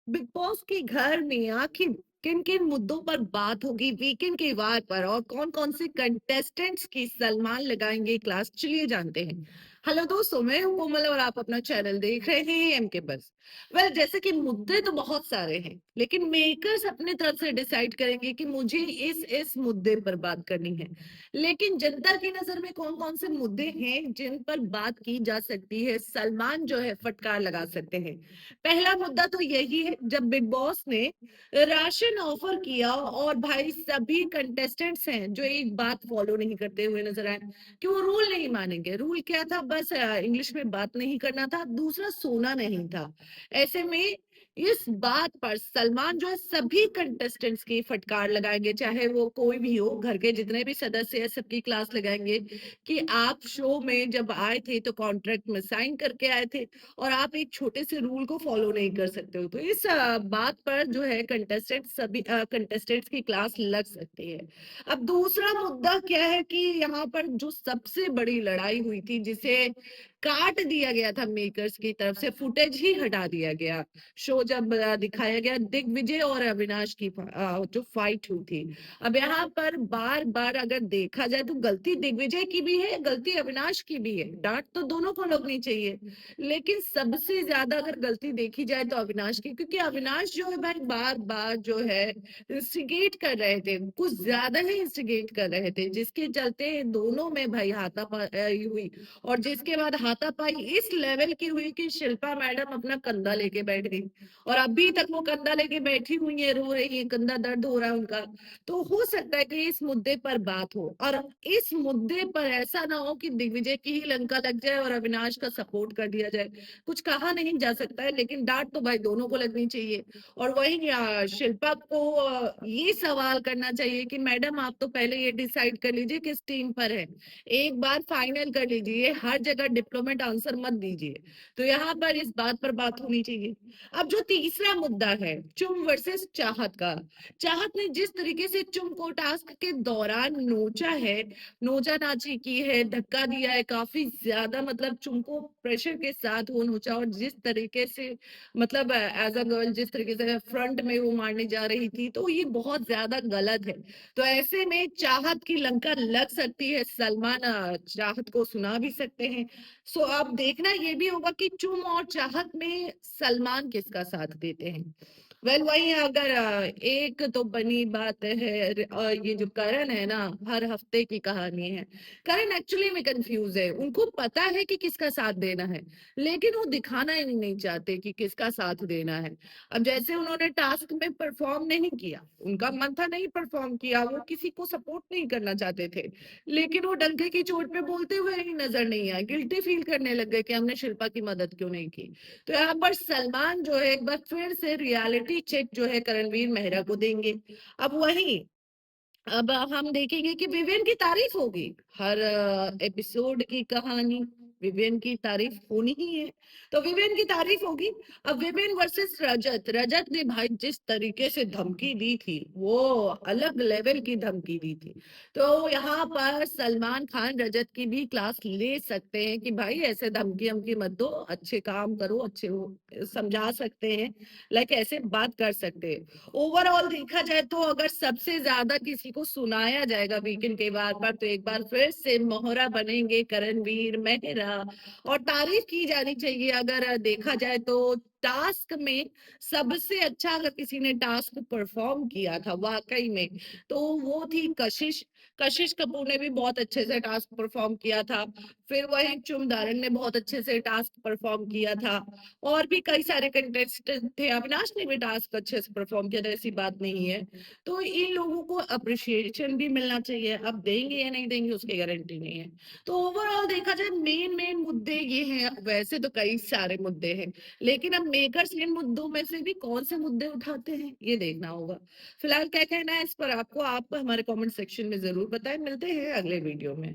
Big boss के घर में आखिर किन किन मुद्दों पर बात होगी वीकेंड के वार पर और कौन कौन से कंटेस्टेंट्स की सलमान लगाएंगे क्लास, चलिए जानते हैं। हेलो दोस्तों, मैं हूं कोमल और आप अपना चैनल देख रहे हैं एम के बस। जैसे कि मुद्दे तो बहुत सारे हैं, लेकिन मेकर्स अपने तरफ से डिसाइड करेंगे कि मुझे इस मुद्दे पर बात करनी है। लेकिन जनता की नजर में कौन कौन से मुद्दे हैं जिन पर बात की जा सकती है, सलमान जो है फटकार लगा सकते हैं। पहला मुद्दा तो यही है, जब बिग बॉस ने राशन ऑफर किया और भाई सभी कंटेस्टेंट्स हैं जो एक बात फॉलो नहीं करते हुए नजर आए कि वो रूल नहीं मानेंगे। रूल क्या था? बस इंग्लिश में बात नहीं करना था, दूसरा सोना नहीं था। ऐसे में इस बात पर सलमान जो है सभी कंटेस्टेंट्स की फटकार लगाएंगे, चाहे वो कोई भी हो, घर के जितने भी सदस्य है सबकी क्लास लगाएंगे कि आप शो में जब आए थे तो कॉन्ट्रैक्ट में साइन करके आए थे और आप एक छोटे से रूल को फॉलो नहीं कर सकते हो। तो इस बात पर जो है सभी कंटेस्टेंट्स की क्लास लग सकती है। अब दूसरा मुद्दा क्या है कि यहाँ पर जो सबसे बड़ी लड़ाई हुई थी, जिसे काट दिया गया था मेकर्स की तरफ से, फुटेज ही हटा दिया गया। शो जब दिखाया गया दिग्विजय और अविनाश की जो फाइट हुई थी। अब यहाँ पर बार बार अगर देखा जाए तो गलती दिग्विजय की भी है, गलती अविनाश की भी है। डांट तो दोनों को लगनी चाहिए, लेकिन सबसे ज्यादा अगर गलती देखी जाए तो अविनाश की, क्योंकि अविनाश जो है भाई बार बार जो है इंस्टिगेट कर रहे थे, कुछ ज्यादा ही इंस्टिगेट कर रहे थे, जिसके चलते दोनों में भाई हाथापाई हुई। और जिसके बाद हाथापाई इस लेवल की हुई कि शिल्पा मैडम अपना कंधा लेके बैठ गई और अभी तक वो कंधा लेके बैठी हुई है, रो रही है, कंधा दर्द हो रहा है उनका। तो हो सकता है कि इस मुद्दे पर बात हो और इस मुद्दे पर ऐसा ना हो कि दिग्विजय की ही लंका लग जाए और अविनाश का सपोर्ट कर दिया जाए। कुछ कहा नहीं जा सकता है, लेकिन डांट तो भाई दोनों को लगनी चाहिए। और वही शिल्पा को ये सवाल करना चाहिए कि मैडम आप तो पहले ये डिसाइड कर लीजिए किस टीम पर है, एक बार फाइनल कर लीजिए, हर जगह डिप्लोमेट आंसर मत दीजिए। तो यहाँ पर इस बात पर बात होनी चाहिए। अब जो तीसरा मुद्दा है चुम वर्सेस चाहत का, चाहत ने जिस तरीके से चुम को टास्क के दौरान नोचा है, नोचा नाची की है, धक्का दिया है काफी ज्यादा, मतलब चुम को प्रेशर के साथ वो नोचा। और जिस तरीके से मतलब एज अ गर्ल जिस तरीके से फ्रंट में वो मारने जा रही थी, तो ये बहुत ज्यादा गलत है। तो ऐसे में चाहत की लंका लग सकती है, सलमान चाहत को सुना भी सकते हैं। सो अब देखना ये भी होगा कि चुम और चाहत में सलमान किसका साथ देते हैं। वही अगर एक तो बनी बात है, ये जो करण है ना, हर हफ्ते की कहानी है। करण एक्चुअली में कंफ्यूज है, उनको पता है कि किसका साथ देना है, लेकिन वो दिखाना ही नहीं चाहते कि किसका साथ देना है। अब जैसे उन्होंने टास्क में परफॉर्म नहीं किया, उनका मन था नहीं परफॉर्म किया, वो किसी को सपोर्ट नहीं करना चाहते थे, लेकिन वो डंके की चोट पे बोलते हुए ही नजर नहीं आए, गिल्टी फील करने लग गए कि हमने शिल्पा की मदद क्यों नहीं की। तो यहाँ पर सलमान जो है एक बार फिर से रियलिटी चेक जो है करणवीर मेहरा को देंगे। अब वही अब हम देखेंगे कि विवेन की तारीफ होगी, हर एपिसोड की कहानी विवेन की तारीफ होनी ही है। तो विवेन की तारीफ होगी। अब विवेन वर्सेस रजत, रजत ने भाई जिस तरीके से धमकी दी थी, वो अलग लेवल की धमकी दी थी। तो यहाँ पर सलमान खान रजत की भी क्लास ले सकते हैं कि भाई ऐसे धमकी हमकी मत दो, अच्छे काम करो, अच्छे हो, समझा सकते हैं, लाइक ऐसे बात कर सकते हैं। ओवरऑल देखा जाए तो अगर सबसे ज्यादा किसी को सुनाया जाएगा वीकेंड के बार पर, तो एक बार फिर से मोहरा बनेंगे करणवीर मेहरा। और तारीफ की जानी चाहिए, अगर देखा जाए तो टास्क में सबसे अच्छा अगर किसी ने टास्क परफॉर्म किया था वाकई में, तो वो थी कशिश। कशिश कपूर ने भी बहुत अच्छे से टास्क परफॉर्म किया था। फिर वही चुम दारंग ने बहुत अच्छे से टास्क परफॉर्म किया था। और भी कई सारे कंटेस्टेंट थे, अविनाश ने भी टास्क अच्छे से परफॉर्म किया था, ऐसी बात नहीं है। तो इन लोगों को अप्रिशिएशन भी मिलना चाहिए, अब देंगे या नहीं देंगे उसकी गारंटी नहीं है। तो ओवरऑल देखा जाए मेन मेन मुद्दे ये हैं, वैसे तो कई सारे मुद्दे हैं, लेकिन अब मेकर्स इन मुद्दों में से भी कौन से मुद्दे उठाते हैं ये देखना होगा। फिलहाल क्या कहना है इस पर आपको, आप हमारे कमेंट सेक्शन में जरूर बताएं। मिलते हैं अगले वीडियो में।